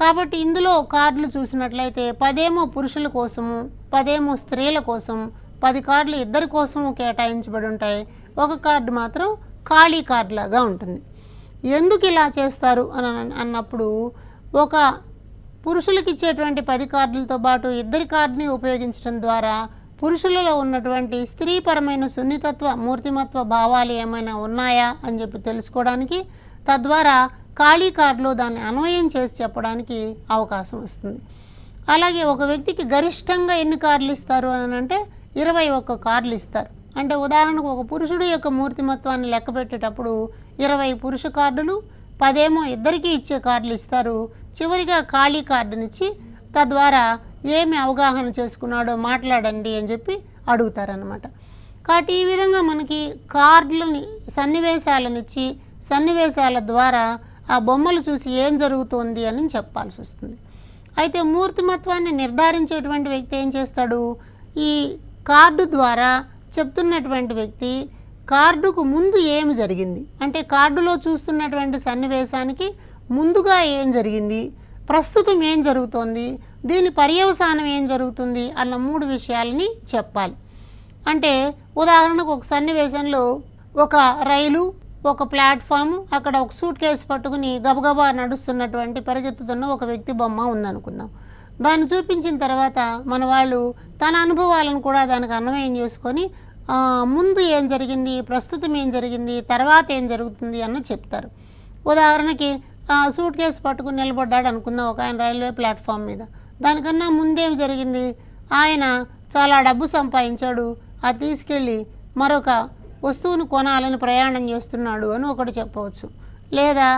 [SPEAKER 1] కాబట్టి ఇందులో కార్డులు చూసినట్లయితే 10 పురుషుల కోసము, 10 స్త్రీల కోసం, 10 కార్డులు ఇద్దరి కోసము కేటాయించబడి ఉంటాయి. ఒక కార్డు మాత్రం ఖాళీ కార్డు లాగా ఉంటుంది. ఎందుకు ఇలా చేస్తారు అన్నప్పుడు ఒక పురుషులకు ఇచ్చేటువంటి 10 కార్డులతో పాటు ఇద్దరి కార్డుని ఉపయోగించడం ద్వారా పురుషులలో ఉన్నటువంటి స్త్రీపరమైన సున్నితత్వ, మూర్తిమత్వ భావాలు ఏమైనా ఉన్నాయా అని చెప్పి తెలుసుకోవడానికి, తద్వారా ఖాళీ కార్డులో దాన్ని అన్వయం చేసి చెప్పడానికి అవకాశం వస్తుంది. అలాగే ఒక వ్యక్తికి గరిష్టంగా ఎన్ని కార్డులు ఇస్తారు అని అంటే 21 కార్డులు ఇస్తారు. అంటే ఉదాహరణకు ఒక పురుషుడు యొక్క మూర్తిమత్వాన్ని లెక్క పెట్టేటప్పుడు 20 పురుష కార్డులు, 10 ఇద్దరికీ ఇచ్చే కార్డులు ఇస్తారు. చివరిగా ఖాళీ కార్డునిచ్చి తద్వారా ఏమి అవగాహన చేసుకున్నాడో మాట్లాడండి అని చెప్పి అడుగుతారనమాట. కాబట్టి ఈ విధంగా మనకి కార్డులని, సన్నివేశాలనిచ్చి సన్నివేశాల ద్వారా ఆ బొమ్మలు చూసి ఏం జరుగుతోంది అని చెప్పాల్సి వస్తుంది. అయితే మూర్తిమత్వాన్ని నిర్ధారించేటువంటి వ్యక్తి ఏం చేస్తాడు? ఈ కార్డు ద్వారా చెప్తున్నటువంటి వ్యక్తి కార్డుకు ముందు ఏమి జరిగింది, అంటే కార్డులో చూస్తున్నటువంటి సన్నివేశానికి ముందుగా ఏం జరిగింది, ప్రస్తుతం ఏం జరుగుతోంది, దీని పర్యవసానం ఏం జరుగుతుంది అన్న 3 విషయాలని చెప్పాలి. అంటే ఉదాహరణకు ఒక సన్నివేశంలో ఒక రైలు, ఒక ప్లాట్ఫామ్, అక్కడ ఒక సూట్ కేసు పట్టుకుని గబగబా నడుస్తున్నటువంటి పరిగెత్తుతున్న ఒక వ్యక్తి బొమ్మ ఉందనుకుందాం. దాన్ని చూపించిన తర్వాత మన వాళ్ళు తన అనుభవాలను కూడా దానికి అన్వయం చేసుకొని ముందు ఏం జరిగింది, ప్రస్తుతం ఏం జరిగింది, తర్వాత ఏం జరుగుతుంది అన్న చెప్తారు. ఉదాహరణకి సూట్ కేసు పట్టుకుని నిలబడ్డాడు అనుకుందాం ఒక ఆయన రైల్వే ప్లాట్ఫామ్ మీద. దానికన్నా ముందేం జరిగింది, ఆయన చాలా డబ్బు సంపాదించాడు, అది తీసుకెళ్ళి మరొక వస్తువును కొనాలని ప్రయాణం చేస్తున్నాడు అని ఒకటి చెప్పవచ్చు. లేదా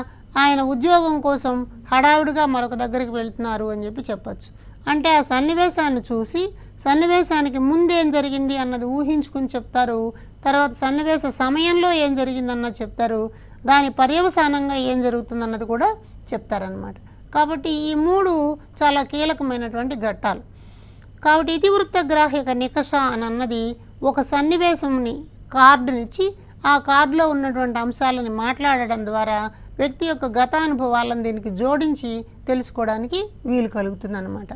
[SPEAKER 1] ఆయన ఉద్యోగం కోసం హడావుడిగా మరొక దగ్గరికి వెళ్తున్నారు అని చెప్పి చెప్పచ్చు. అంటే ఆ సన్నివేశాన్ని చూసి సన్నివేశానికి ముందేం జరిగింది అన్నది ఊహించుకుని చెప్తారు. తర్వాత సన్నివేశ సమయంలో ఏం జరిగిందన్నది చెప్తారు. దాని పర్యవసానంగా ఏం జరుగుతుందన్నది కూడా చెప్తారనమాట. కాబట్టి ఈ 3 చాలా కీలకమైనటువంటి ఘట్టాలు. కాబట్టి ఇతివృత్త గ్రాహ్యక నికష అని అన్నది ఒక సన్నివేశంని కార్డునిచ్చి ఆ కార్డులో ఉన్నటువంటి అంశాలను మాట్లాడడం ద్వారా వ్యక్తి యొక్క గతానుభవాలను దీనికి జోడించి తెలుసుకోవడానికి వీలు కలుగుతుందన్నమాట.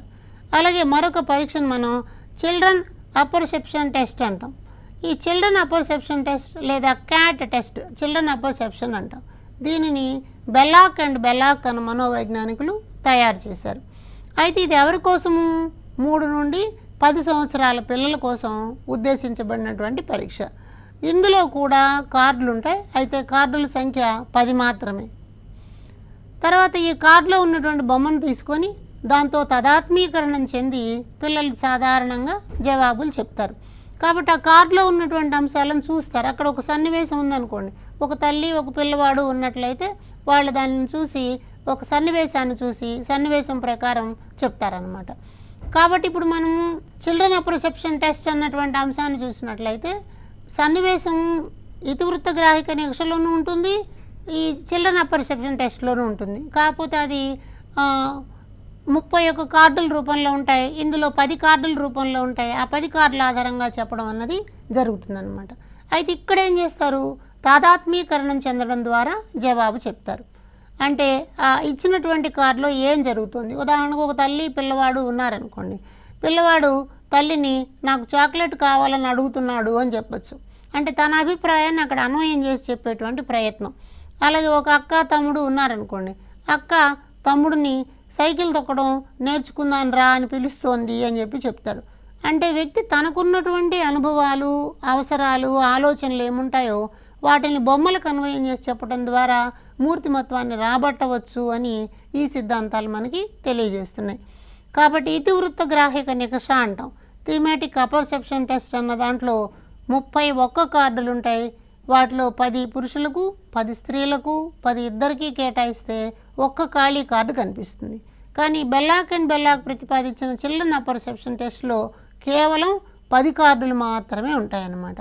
[SPEAKER 1] అలాగే మరొక పరీక్షను మనం చిల్డ్రన్ అపర్సెప్షన్ టెస్ట్ అంటాం. ఈ చిల్డ్రన్ అపర్సెప్షన్ టెస్ట్ లేదా క్యాట్ టెస్ట్, చిల్డ్రన్ అపర్సెప్షన్ అంటాం. దీనిని బెల్లాక్ అండ్ బెల్లాక్ అన్న మనోవైజ్ఞానికులు తయారు చేశారు. అయితే ఇది ఎవరి కోసము? 3 నుండి 10 సంవత్సరాల పిల్లల కోసం ఉద్దేశించబడినటువంటి పరీక్ష. ఇందులో కూడా కార్డులు ఉంటాయి. అయితే కార్డుల సంఖ్య 10 మాత్రమే. తర్వాత ఈ కార్డులో ఉన్నటువంటి బొమ్మను తీసుకొని దాంతో తదాత్మీకరణం చెంది పిల్లలు సాధారణంగా జవాబులు చెప్తారు. కాబట్టి ఆ కార్డులో ఉన్నటువంటి అంశాలను చూస్తారు. అక్కడ ఒక సన్నివేశం ఉందనుకోండి, ఒక తల్లి ఒక పిల్లవాడు ఉన్నట్లయితే వాళ్ళు దానిని చూసి ఒక సన్నివేశాన్ని చూసి సన్నివేశం ప్రకారం చెప్తారనమాట. కాబట్టి ఇప్పుడు మనము చిల్డ్రన్ అప్రసెప్షన్ టెస్ట్ అన్నటువంటి అంశాన్ని చూసినట్లయితే సన్నివేశం ఇతివృత్త గ్రాహిక నికషలోనూ ఉంటుంది, ఈ చిల్డ్రన్ అప్రసెప్షన్ టెస్ట్లోనూ ఉంటుంది. కాకపోతే అది 31 కార్డుల రూపంలో ఉంటాయి, ఇందులో 10 కార్డుల రూపంలో ఉంటాయి. ఆ 10 కార్డుల ఆధారంగా చెప్పడం అన్నది జరుగుతుందన్నమాట. అయితే ఇక్కడ ఏం చేస్తారు, తాదాత్మీకరణం చెందడం ద్వారా జవాబు చెప్తారు. అంటే ఇచ్చినటువంటి కార్డులో ఏం జరుగుతుంది. ఉదాహరణకు ఒక తల్లి పిల్లవాడు ఉన్నారనుకోండి, పిల్లవాడు తల్లిని నాకు చాక్లెట్ కావాలని అడుగుతున్నాడు అని చెప్పచ్చు. అంటే తన అభిప్రాయాన్ని అక్కడ అన్వయం చేసి చెప్పేటువంటి ప్రయత్నం. అలాగే ఒక అక్క తమ్ముడు ఉన్నారనుకోండి, అక్క తమ్ముడిని సైకిల్ తొక్కడం నేర్చుకుందాను రా అని పిలుస్తోంది అని చెప్పి చెప్తాడు. అంటే వ్యక్తి తనకున్నటువంటి అనుభవాలు, అవసరాలు, ఆలోచనలు ఏముంటాయో వాటిని బొమ్మలకు అన్వయం చేసి చెప్పడం ద్వారా మూర్తిమత్వాన్ని రాబట్టవచ్చు అని ఈ సిద్ధాంతాలు మనకి తెలియజేస్తున్నాయి. కాబట్టి ఇతివృత్త గ్రాహిక నికష అంటాం. థీమాటిక్ అపర్సెప్షన్ టెస్ట్ అన్న దాంట్లో 31 కార్డులు ఉంటాయి. వాటిలో 10 పురుషులకు, 10 స్త్రీలకు, 10 ఇద్దరికి కేటాయిస్తే ఒక్క ఖాళీ కార్డు కనిపిస్తుంది. కానీ బెల్లాక్ అండ్ బెల్లాక్ ప్రతిపాదించిన చిల్డ్రన్ అపర్సెప్షన్ టెస్ట్లో కేవలం 10 కార్డులు మాత్రమే ఉంటాయన్నమాట.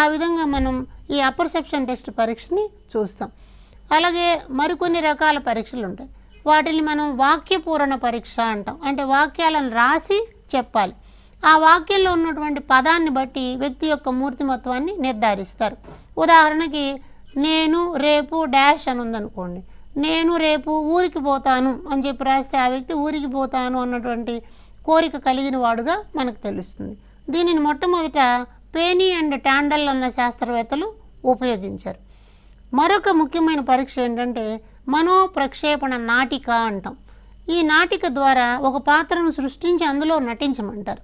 [SPEAKER 1] ఆ విధంగా మనం ఈ అపర్సెప్షన్ టెస్ట్ పరీక్షని చూస్తాం. అలాగే మరికొన్ని రకాల పరీక్షలు ఉంటాయి. వాటిని మనం వాక్యపూరణ పరీక్ష అంటాం. అంటే వాక్యాలను రాసి చెప్పాలి. ఆ వాక్యంలో ఉన్నటువంటి పదాన్ని బట్టి వ్యక్తి యొక్క మూర్తిమత్వాన్ని నిర్ధారిస్తారు. ఉదాహరణకి నేను రేపు డాష్ అని ఉందనుకోండి, నేను రేపు ఊరికి పోతాను అని చెప్పి రాస్తే ఆ వ్యక్తి ఊరికి పోతాను అన్నటువంటి కోరిక కలిగిన వాడుగా మనకు తెలుస్తుంది. దీనిని మొట్టమొదట పేనీ అండ్ టాండల్ అన్న శాస్త్రవేత్తలు ఉపయోగించారు. మరొక ముఖ్యమైన పరీక్ష ఏంటంటే మనోప్రక్షేపణ నాటిక అంటాం. ఈ నాటిక ద్వారా ఒక పాత్రను సృష్టించి అందులో నటించమంటారు.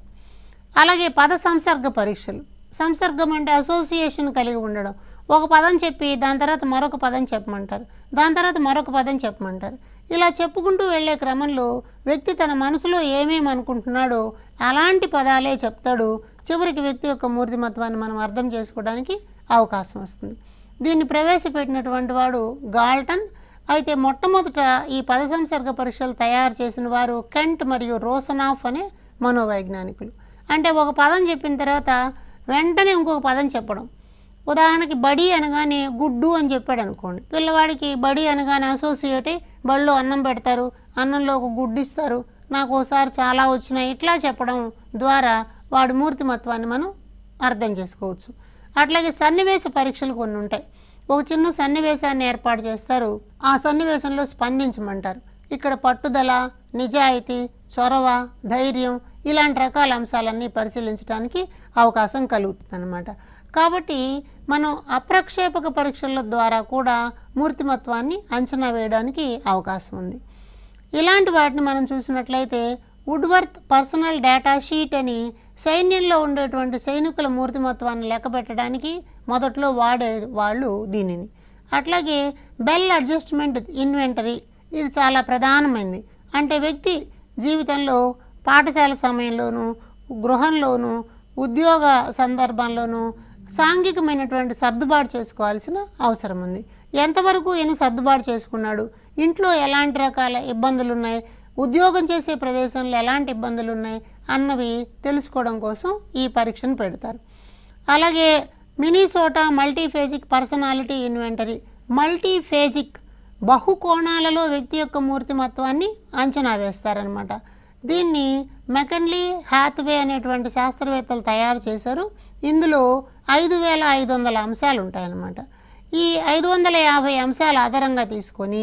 [SPEAKER 1] అలాగే పద సంసర్గ పరీక్షలు. సంసర్గం అంటే అసోసియేషన్ కలిగి ఉండడం. ఒక పదం చెప్పి దాని తర్వాత మరొక పదం చెప్పమంటారు, దాని తర్వాత మరొక పదం చెప్పమంటారు. ఇలా చెప్పుకుంటూ వెళ్ళే క్రమంలో వ్యక్తి తన మనసులో ఏమేమి అనుకుంటున్నాడో అలాంటి పదాలే చెప్తాడు. చివరికి వ్యక్తి యొక్క మూర్తిమత్వాన్ని మనం అర్థం చేసుకోవడానికి అవకాశం వస్తుంది. దీన్ని ప్రవేశపెట్టినటువంటి వాడు గాల్టన్. అయితే మొట్టమొదట ఈ పద సంసర్గ పరీక్షలు తయారు చేసిన వారు కెంట్ మరియు రోసనాఫ్ అనే మనోవైజ్ఞానికులు. అంటే ఒక పదం చెప్పిన తర్వాత వెంటనే ఇంకొక పదం చెప్పడం. ఉదాహరణకి బడి అనగానే గుడ్డు అని చెప్పాడు అనుకోండి, పిల్లవాడికి బడి అనగానే అసోసియేట్ అయ్యి బడిలో అన్నం పెడతారు, అన్నంలో ఒక గుడ్డు ఇస్తారు, నాకు ఒకసారి చాలా వచ్చినాయి, ఇట్లా చెప్పడం ద్వారా వాడి మూర్తిమత్వాన్ని మనం అర్థం చేసుకోవచ్చు. అట్లాగే సన్నివేశ పరీక్షలు కొన్ని ఉంటాయి. ఒక చిన్న సన్నివేశాన్ని ఏర్పాటు చేస్తారు, ఆ సన్నివేశంలో స్పందించమంటారు. ఇక్కడ పట్టుదల, నిజాయితీ, చొరవ, ధైర్యం ఇలాంటి రకాల అంశాలన్నీ పరిశీలించడానికి అవకాశం కలుగుతుందన్నమాట. కాబట్టి మనం అప్రక్షేపక పరీక్షల ద్వారా కూడా మూర్తిమత్వాన్ని అంచనా వేయడానికి అవకాశం ఉంది. ఇలాంటి వాటిని మనం చూసినట్లయితే వుడ్వర్త్ పర్సనల్ డేటా షీట్ అని సైన్యంలో ఉండేటువంటి సైనికుల మూర్తిమత్వాన్ని లెక్కపెట్టడానికి మొదట్లో వాళ్ళు దీనిని. అట్లాగే బెల్ అడ్జస్ట్మెంట్ ఇన్వెంటరీ, ఇది చాలా ప్రధానమైనది. అంటే వ్యక్తి జీవితంలో పాఠశాల సమయంలోనూ, గృహంలోనూ, ఉద్యోగ సందర్భంలోనూ సాంఘికమైనటువంటి సర్దుబాటు చేసుకోవాల్సిన అవసరం ఉంది. ఎంతవరకు ఈయన సర్దుబాటు చేసుకున్నాడు, ఇంట్లో ఎలాంటి రకాల ఇబ్బందులు ఉన్నాయి, ఉద్యోగం చేసే ప్రదేశంలో ఎలాంటి ఇబ్బందులు ఉన్నాయి అన్నవి తెలుసుకోవడం కోసం ఈ పరీక్షను పెడతారు. అలాగే మినిసోటా మల్టీఫేజిక్ పర్సనాలిటీ ఇన్వెంటరీ, మల్టీఫేజిక్ బహుకోణాలలో వ్యక్తి యొక్క మూర్తిమత్వాన్ని అంచనా వేస్తారనమాట. దీన్ని మెకన్లీ హ్యాత్వే అనేటువంటి శాస్త్రవేత్తలు తయారు చేశారు. ఇందులో 5500 అంశాలు ఉంటాయన్నమాట. ఈ 550 అంశాల ఆధారంగా తీసుకొని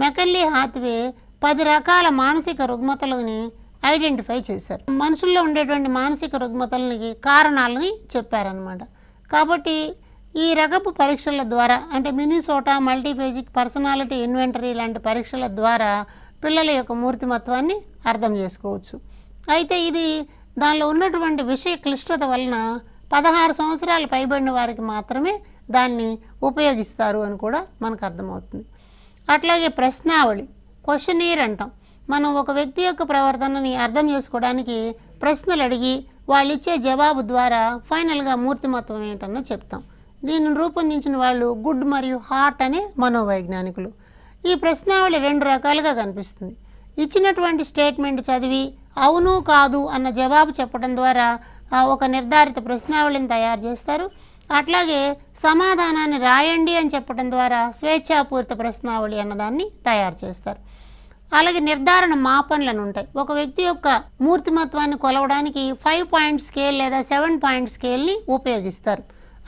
[SPEAKER 1] మెకన్లీ హ్యాత్వే 10 రకాల మానసిక రుగ్మతలని ఐడెంటిఫై చేశారు. మనుషుల్లో ఉండేటువంటి మానసిక రుగ్మతలకి కారణాలని చెప్పారనమాట. కాబట్టి ఈ రకపు పరీక్షల ద్వారా, అంటే మినిసోటా మల్టీఫేజిక్ పర్సనాలిటీ ఇన్వెంటరీ లాంటి పరీక్షల ద్వారా పిల్లల యొక్క మూర్తిమత్వాన్ని అర్థం చేసుకోవచ్చు. అయితే ఇది దానిలో ఉన్నటువంటి విషయ క్లిష్టత వలన 16 సంవత్సరాలు పైబడిన వారికి మాత్రమే దాన్ని ఉపయోగిస్తారు అని కూడా మనకు అర్థమవుతుంది. అట్లాగే ప్రశ్నావళి, క్వశ్చనీర్ అంటాం. మనం ఒక వ్యక్తి యొక్క ప్రవర్తనని అర్థం చేసుకోవడానికి ప్రశ్నలు అడిగి వాళ్ళు ఇచ్చే జవాబు ద్వారా ఫైనల్గా మూర్తిమత్వం ఏంటన్నో చెప్తాం. దీనిని రూపొందించిన వాళ్ళు గుడ్ మరియు హార్ట్ అనే మనోవైజ్ఞానికులు. ఈ ప్రశ్నావళి 2 రకాలుగా కనిపిస్తుంది. ఇచ్చినటువంటి స్టేట్మెంట్ చదివి అవును కాదు అన్న జవాబు చెప్పడం ద్వారా ఒక నిర్ధారిత ప్రశ్నావళిని తయారు చేస్తారు. అట్లాగే సమాధానాన్ని రాయండి అని చెప్పడం ద్వారా స్వేచ్ఛాపూరిత ప్రశ్నావళి అన్నదాన్ని తయారు చేస్తారు. అలాగే నిర్ధారణ మాపనలను ఉంటాయి. ఒక వ్యక్తి యొక్క మూర్తిమత్వాన్ని కొలవడానికి 5 పాయింట్ స్కేల్ లేదా 7 పాయింట్ స్కేల్ని ఉపయోగిస్తారు.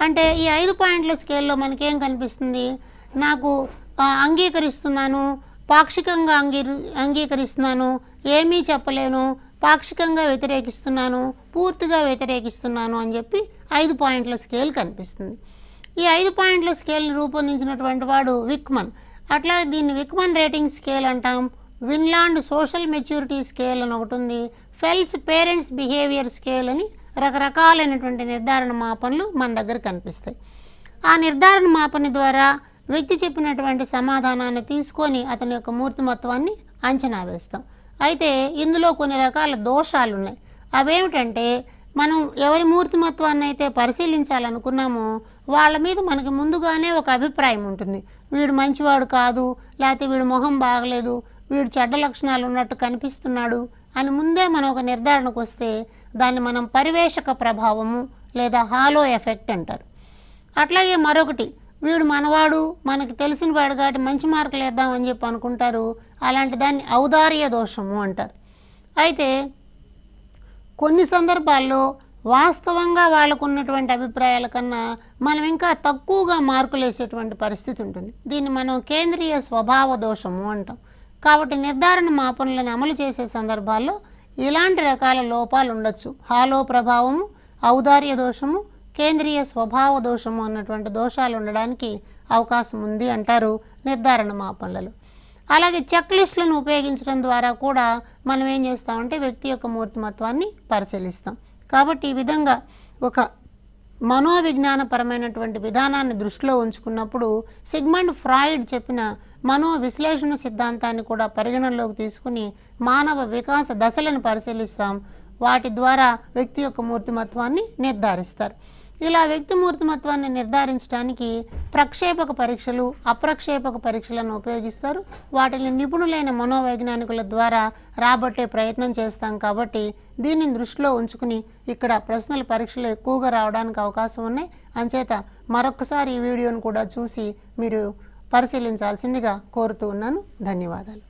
[SPEAKER 1] అంటే ఈ 5 పాయింట్ల స్కేల్లో మనకేం కనిపిస్తుంది, నాకు అంగీకరిస్తున్నాను, పాక్షికంగా అంగీకరిస్తున్నాను, ఏమీ చెప్పలేను, పాక్షికంగా వ్యతిరేకిస్తున్నాను, పూర్తిగా వ్యతిరేకిస్తున్నాను అని చెప్పి 5 పాయింట్ల స్కేల్ కనిపిస్తుంది. ఈ 5 పాయింట్ల స్కేల్ని రూపొందించినటువంటి వాడు విక్మన్. అట్లా దీన్ని విక్మన్ రేటింగ్ స్కేల్ అంటాం. విన్లాండ్ సోషల్ మెచ్యూరిటీ స్కేల్ అని ఒకటి ఉంది. ఫెల్స్ పేరెంట్స్ బిహేవియర్ స్కేల్ అని రకరకాలైనటువంటి నిర్ధారణ మాపనలు మన దగ్గర కనిపిస్తాయి. ఆ నిర్ధారణ మాపన ద్వారా వ్యక్తి చెప్పినటువంటి సమాధానాన్ని తీసుకొని అతని యొక్క మూర్తిమత్వాన్ని అంచనా వేస్తాం. అయితే ఇందులో కొన్ని రకాల దోషాలు ఉన్నాయి. అవేమిటంటే, మనం ఎవరి మూర్తిమత్వాన్ని అయితే పరిశీలించాలనుకున్నామో వాళ్ళ మీద మనకి ముందుగానే ఒక అభిప్రాయం ఉంటుంది. వీడు మంచివాడు కాదు, లేకపోతే వీడు మొహం బాగలేదు, వీడు చెడ్డ లక్షణాలు ఉన్నట్టు కనిపిస్తున్నాడు అని ముందే మనం ఒక నిర్ధారణకు వస్తే దాన్ని మనం పరివేషక ప్రభావము లేదా హాలో ఎఫెక్ట్ అంటారు. అట్లాగే మరొకటి, వీడు మనవాడు, మనకి తెలిసిన వాడు కాబట్టి మంచి మార్కులు వేద్దామని చెప్పి అనుకుంటారు. అలాంటి దాన్ని ఔదార్య దోషము అంటారు. అయితే కొన్ని సందర్భాల్లో వాస్తవంగా వాళ్ళకు ఉన్నటువంటి అభిప్రాయాల కన్నా మనం ఇంకా తక్కువగా మార్కులు వేసేటువంటి పరిస్థితి ఉంటుంది. దీన్ని మనం కేంద్రీయ స్వభావ దోషము అంటాం. కాబట్టి నిర్ధారణ మాపనలను అమలు చేసే సందర్భాల్లో ఇలాంటి రకాల లోపాలు ఉండొచ్చు. హాలో ప్రభావము, ఔదార్య దోషము, కేంద్రీయ స్వభావ దోషము అన్నటువంటి దోషాలు ఉండడానికి అవకాశం ఉంది అంటారు నిర్ధారణ మాపనలలో. అలాగే చెక్ లిస్టులను ఉపయోగించడం ద్వారా కూడా మనం ఏం చేస్తామంటే వ్యక్తి యొక్క మూర్తిమత్వాన్ని పరిశీలిస్తాం. కాబట్టి ఈ విధంగా ఒక మనోవిజ్ఞానపరమైనటువంటి విధానాన్ని దృష్టిలో ఉంచుకున్నప్పుడు సిగ్మండ్ ఫ్రాయిడ్ చెప్పిన మనో విశ్లేషణ సిద్ధాంతాన్ని కూడా పరిగణనలోకి తీసుకుని మానవ వికాస దశలను పరిశీలిస్తాం. వాటి ద్వారా వ్యక్తి యొక్క మూర్తిమత్వాన్ని నిర్ధారిస్తారు. ఇలా వ్యక్తి మూర్తిమత్వాన్ని నిర్ధారించడానికి ప్రక్షేపక పరీక్షలు, అప్రక్షేపక పరీక్షలను ఉపయోగిస్తారు. వాటిని నిపుణులైన మనోవైజ్ఞానికుల ద్వారా రాబట్టే ప్రయత్నం చేస్తాం. కాబట్టి దీనిని దృష్టిలో ఉంచుకుని ఇక్కడ ప్రశ్నల పరీక్షలు ఎక్కువగా రావడానికి అవకాశం ఉన్నాయి. అంచేత మరొకసారి ఈ వీడియోను కూడా చూసి మీరు పరిశీలించాల్సిందిగా కోరుతూ ఉన్నాను. ధన్యవాదాలు.